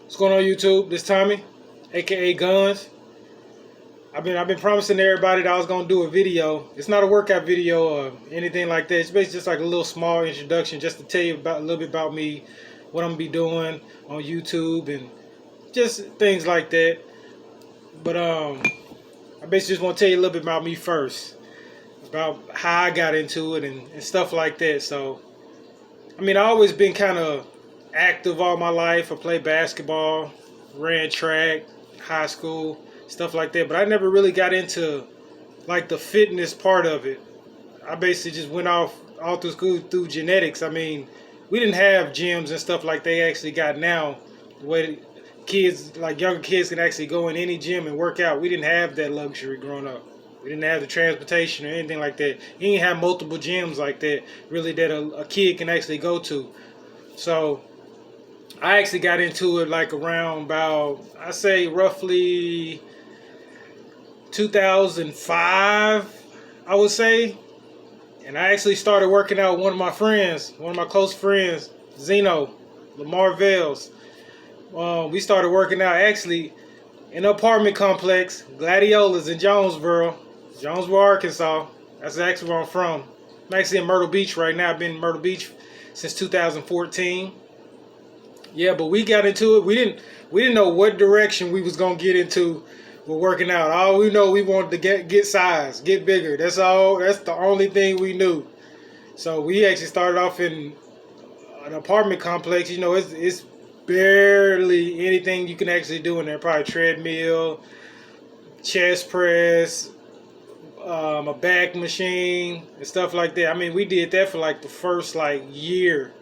What's going on YouTube? This Tommy, aka Guns. I've been promising everybody that I was gonna do a video. It's not a workout video or anything like that. It's basically just like a little small introduction, just to tell you about a little bit about me, what I'm gonna be doing on YouTube, and just things like that. But I basically just want to tell you a little bit about me first, about how I got into it and stuff like that. So I always been kind of active all my life. I played basketball, ran track, high school, stuff like that. But I never really got into like the fitness part of it. I basically just went off all through school through genetics. We didn't have gyms and stuff like they actually got now. The way kids, like younger kids, can actually go in any gym and work out. We didn't have that luxury growing up. We didn't have the transportation or anything like that. You didn't have multiple gyms like that, really, that a kid can actually go to. So I actually got into it like around about, I say roughly 2005, I would say. And I actually started working out with one of my friends, one of my close friends, Zeno, Lamar Vales. We started working out actually in an apartment complex, Gladiolas in Jonesboro, Arkansas. That's actually where I'm from. I'm actually in Myrtle Beach right now. I've been in Myrtle Beach since 2014. Yeah, but we got into it. We didn't know what direction we was gonna get into with working out. All we know, we wanted to get size, get bigger. That's all. That's the only thing we knew. So we actually started off in an apartment complex. You know, it's barely anything you can actually do in there. Probably treadmill, chest press, a back machine, and stuff like that. We did that for like the first like year.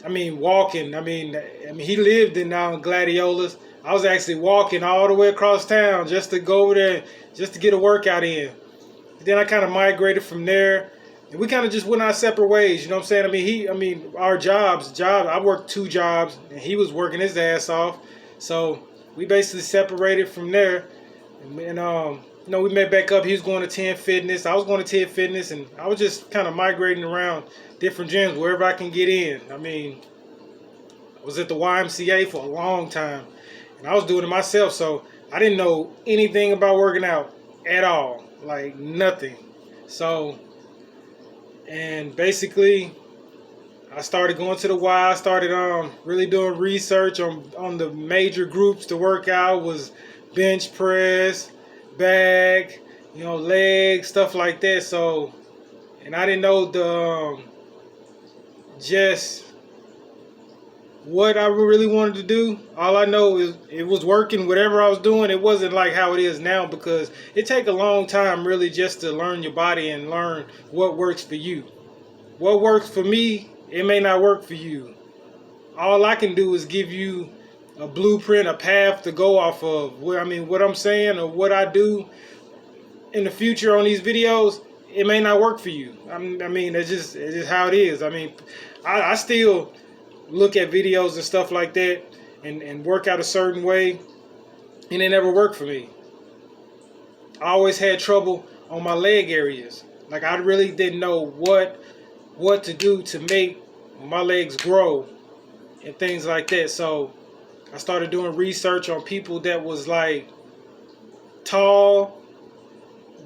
Walking. He lived in Gladiolas. I was actually walking all the way across town just to go over there, just to get a workout in. Then I kind of migrated from there, and we kind of just went our separate ways. You know what I'm saying? Our jobs. I worked two jobs, and he was working his ass off. So we basically separated from there, and we met back up. He was going to 10 Fitness. I was going to 10 Fitness, and I was just kind of migrating around different gyms wherever I can get in. I was at the YMCA for a long time, and I was doing it myself, so I didn't know anything about working out at all, like nothing. So, and basically, I started going to the Y. I started really doing research on the major groups to work out. Was bench press, bag, leg, stuff like that. So, and I didn't know the just what I really wanted to do. All I know is it was working. Whatever I was doing, it wasn't like how it is now, because it take a long time really just to learn your body and learn what works for you. What works for me, it may not work for you. All I can do is give you a blueprint, a path to go off of. What I'm saying, or what I do in the future on these videos, it may not work for you. It's just how it is. I still look at videos and stuff like that and work out a certain way, and it never worked for me. I always had trouble on my leg areas. Like, I really didn't know what to do to make my legs grow and things like that. So I started doing research on people that was like tall,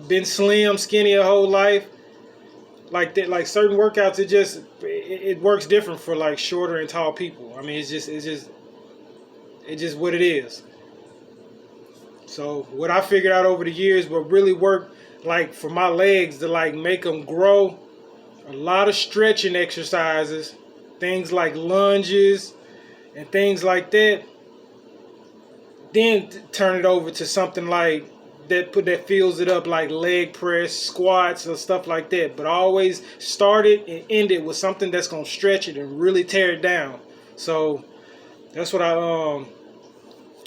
been slim, skinny a whole life. Like that, like certain workouts, it works different for like shorter and tall people. It's just what it is. So what I figured out over the years, what really worked, like for my legs to like make them grow, a lot of stretching exercises, things like lunges and things like that. Then turn it over to something like that fills it up, like leg press, squats, or stuff like that. But I always started and ended with something that's gonna stretch it and really tear it down. So that's what I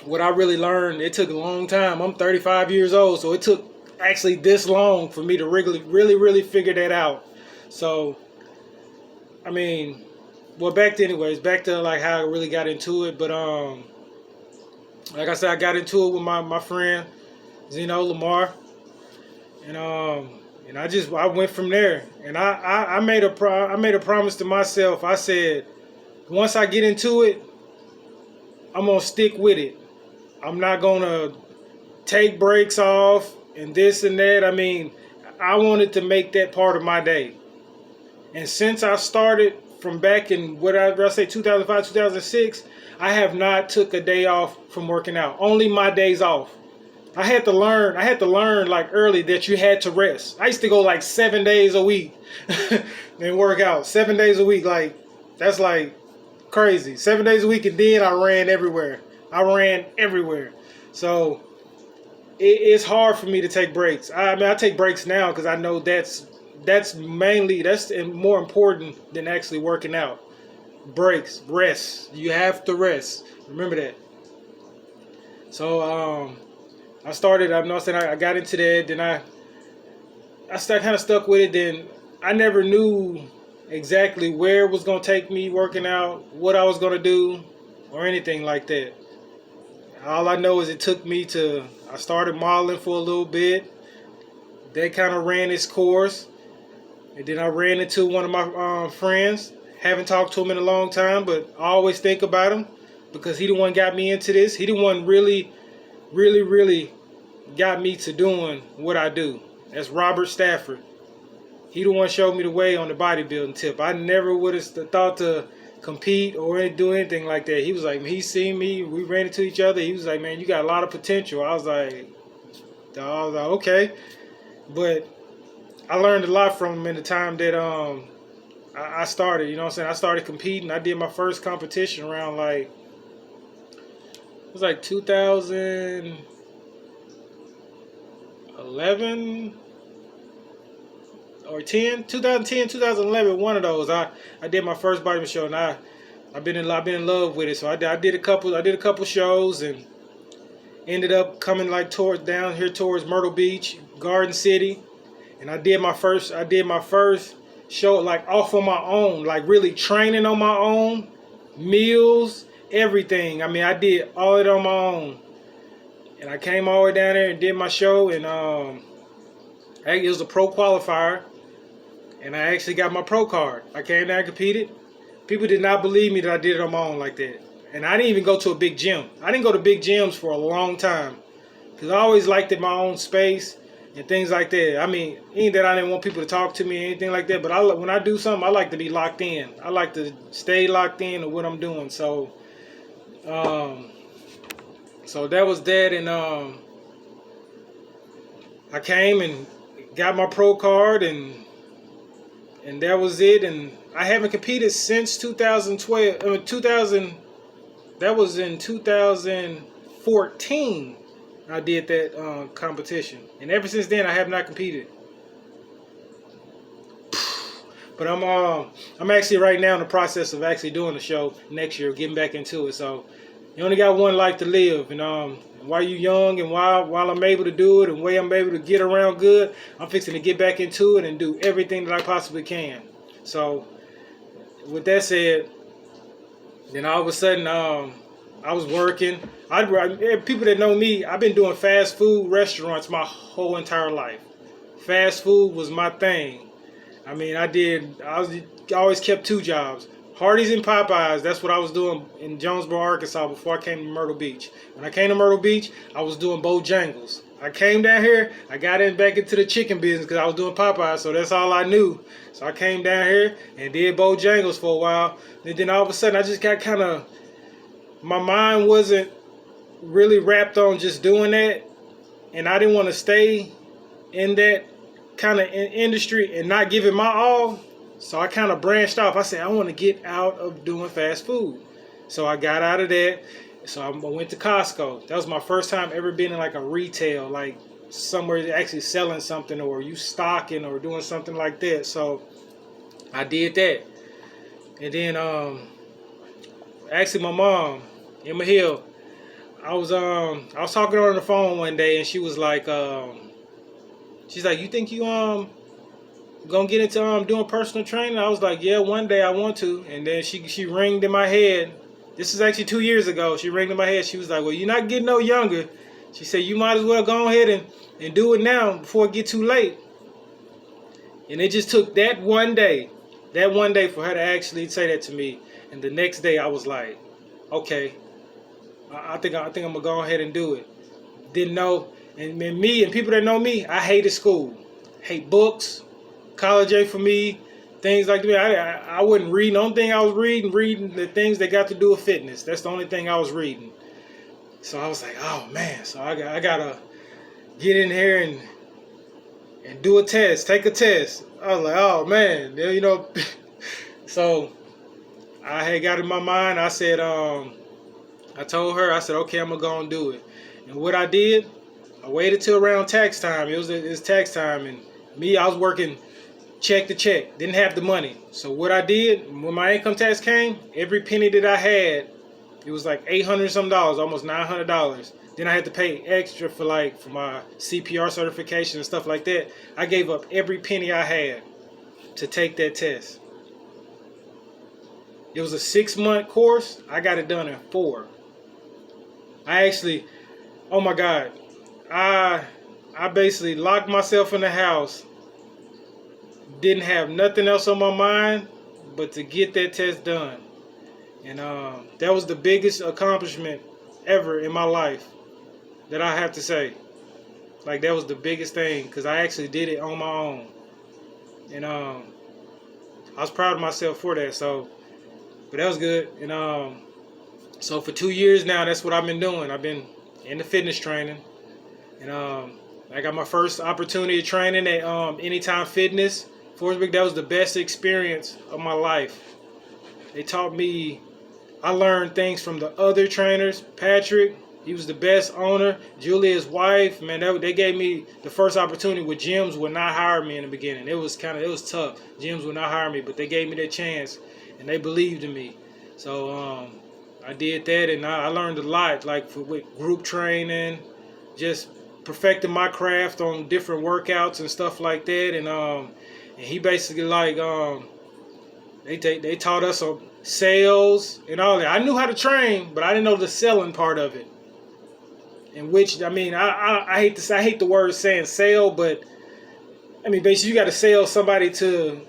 really learned. It took a long time. I'm 35 years old, so it took actually this long for me to really figure that out. So back to like how I really got into it. But like I said, I got into it with my friend Zeno, Lamar, and I went from there. And I made a promise to myself. I said, once I get into it, I'm gonna stick with it. I'm not gonna take breaks off and this and that. I mean, I wanted to make that part of my day. And since I started from back in what I say 2005, 2006, I have not took a day off from working out. Only my days off. I had to learn like early that you had to rest. I used to go like 7 days a week and work out 7 days a week. Like, that's like crazy. 7 days a week, and then I ran everywhere. So it's hard for me to take breaks. I mean, I take breaks now because I know that's more important than actually working out. Breaks, rest. You have to rest. Remember that. So I started. I'm not saying I got into that. Then I kind of stuck with it. Then I never knew exactly where it was gonna take me working out, what I was gonna do, or anything like that. All I know is it took me to. I started modeling for a little bit. That kind of ran its course, and then I ran into one of my friends. Haven't talked to him in a long time, but I always think about him because he the one got me into this. He the one really got me to doing what I do. That's Robert Stafford. He the one showed me the way on the bodybuilding tip. I never would have thought to compete or do anything like that. He was like, he seen me, we ran into each other. He was like, man, you got a lot of potential. I was like, okay. But I learned a lot from him in the time that I started, you know what I'm saying? I started competing. I did my first competition around like, it was like 2011 or 2010, 2011, one of those. I did my first bodybuilding show, and I've been in love with it. So I did a couple shows, and ended up coming like down here towards Myrtle Beach, Garden City, and I did my first show like off on my own, like really training on my own, meals, everything. I mean, I did all it on my own, and I came all the way down there and did my show, and it was a pro qualifier, and I actually got my pro card. I came down and competed. People did not believe me that I did it on my own like that, and I didn't even go to a big gym. I didn't go to big gyms for a long time because I always liked it my own space and things like that. I mean, ain't that I didn't want people to talk to me or anything like that, but when I do something, I like to be locked in. I like to stay locked in to what I'm doing. So that was that, and I came and got my pro card, and that was it. And I haven't competed since 2012. That was in 2014. I did that competition, and ever since then I have not competed. But I'm actually right now in the process of actually doing the show next year, getting back into it. So you only got one life to live, and while you're young, and while I'm able to do it, and while I'm able to get around good, I'm fixing to get back into it and do everything that I possibly can. So with that said, then all of a sudden I was working. People that know me, I've been doing fast food restaurants my whole entire life. Fast food was my thing. I mean, I always kept two jobs. Hardee's and Popeyes, that's what I was doing in Jonesboro, Arkansas before I came to Myrtle Beach. When I came to Myrtle Beach, I was doing Bojangles. I came down here, I got back into the chicken business because I was doing Popeyes, so that's all I knew. So I came down here and did Bojangles for a while. And then all of a sudden, I just got kind of, my mind wasn't really wrapped on just doing that. And I didn't want to stay in that kind of industry and not give it my all. So I kind of branched off. I said, I want to get out of doing fast food. So I got out of that. So I went to Costco. That was my first time ever being in like a retail, like somewhere actually selling something, or you stocking or doing something like that. So I did that. And then actually my mom, Emma Hill, I was talking to her on the phone one day, and she was like, she's like, you think you gonna get into doing personal training? I was like, yeah, one day I want to. And then she ringed in my head. This is actually 2 years ago. She ringed in my head. She was like, well, you're not getting no younger. She said, you might as well go ahead and do it now before it get too late. And it just took that one day for her to actually say that to me. And the next day I was like, okay, I think I'm gonna go ahead and do it. Didn't know, and me and people that know me, I hated school, hate books, college ain't for me, things like that. I wouldn't read. The only thing I was reading the things that got to do with fitness. That's the only thing I was reading. So I was like, oh man, so I gotta get in here and do a test, take a test. I was like, oh man, you know. So I had got in my mind. I said, I told her, I said, okay, I'm gonna go and do it. And what I did, I waited till around tax time. It was tax time, and me, I was working check to check. Didn't have the money. So what I did when my income tax came, every penny that I had, it was like $800 some, almost $900. Then I had to pay extra for my CPR certification and stuff like that. I gave up every penny I had to take that test. It was a 6-month course. I got it done in 4. I actually, oh my God, I basically locked myself in the house. Didn't have nothing else on my mind but to get that test done. And that was the biggest accomplishment ever in my life, that I have to say. Like, that was the biggest thing, because I actually did it on my own. And I was proud of myself for that. So, but that was good. And so for 2 years now, that's what I've been doing. I've been in the fitness training. And I got my first opportunity of training at Anytime Fitness, Forsberg. That was the best experience of my life. They taught me, I learned things from the other trainers. Patrick, he was the best owner. Julia's wife, man, they gave me the first opportunity where gyms would not hire me in the beginning. It was tough. Gyms would not hire me, but they gave me that chance, and they believed in me. So I did that, and I learned a lot, like with group training, just perfecting my craft on different workouts and stuff like that. And he basically they taught us on sales and all that. I knew how to train, but I didn't know the selling part of it. In which, I mean, I hate the word saying sell, but I mean, basically you got to sell somebody to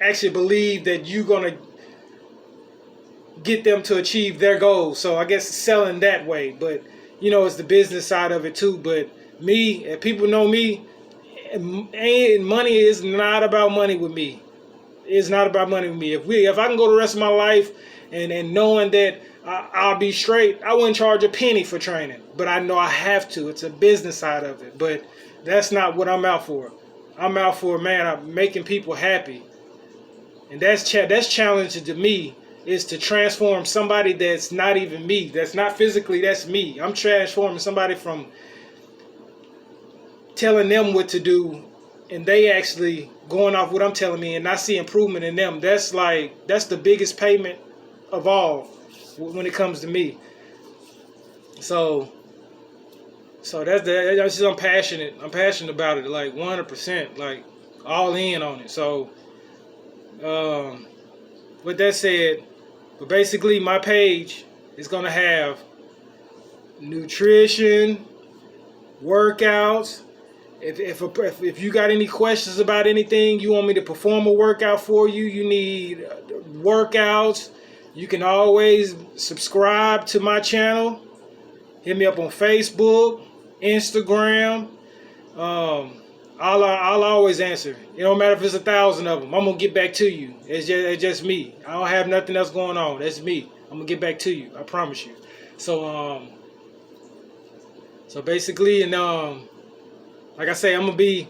actually believe that you're gonna get them to achieve their goals. So I guess selling that way, but you know, it's the business side of it too. But me, if people know me, and money is not about money with me. It's not about money with me. If I can go the rest of my life and knowing that I'll be straight, I wouldn't charge a penny for training. But I know I have to. It's a business side of it. But that's not what I'm out for. I'm out for, man, I'm making people happy. And that's challenging to me, is to transform somebody that's not even me. That's not physically, that's me. I'm transforming somebody from telling them what to do, and they actually going off what I'm telling me, and I see improvement in them. That's the biggest payment of all when it comes to me. So that's just, I'm passionate about it, like 100%, like all in on it. So with that said, but basically my page is gonna have nutrition, workouts. If you got any questions about anything, you want me to perform a workout for you, you need workouts, you can always subscribe to my channel. Hit me up on Facebook, Instagram. I'll always answer. It don't matter if it's 1,000 of them. I'm gonna get back to you. It's just me. I don't have nothing else going on. That's me. I'm gonna get back to you. I promise you. So basically, and like I say, I'm gonna be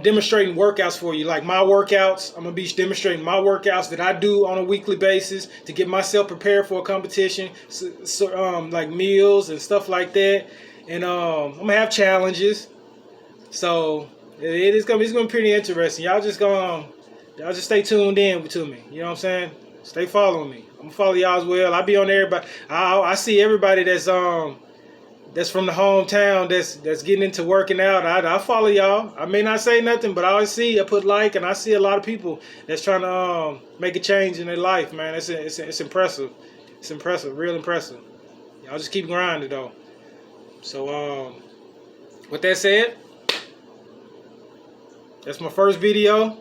demonstrating workouts for you, like my workouts. I'm gonna be demonstrating my workouts that I do on a weekly basis to get myself prepared for a competition, like meals and stuff like that. And I'm gonna have challenges. So it's gonna be pretty interesting. Y'all just stay tuned in to me. You know what I'm saying? Stay following me. I'm gonna follow y'all as well. I be on everybody. I see everybody that's from the hometown that's getting into working out. I follow y'all. I may not say nothing, but I put like, and I see a lot of people that's trying to make a change in their life, man. It's impressive. It's impressive, real impressive. Y'all just keep grinding though. So with that said, that's my first video.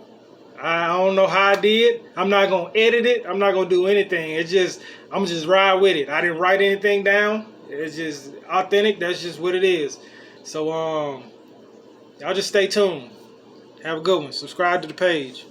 I don't know how I did. I'm not gonna edit it. I'm not gonna do anything. I'm just ride with it. I didn't write anything down. It's just authentic. That's just what it is. So y'all just stay tuned. Have a good one. Subscribe to the page.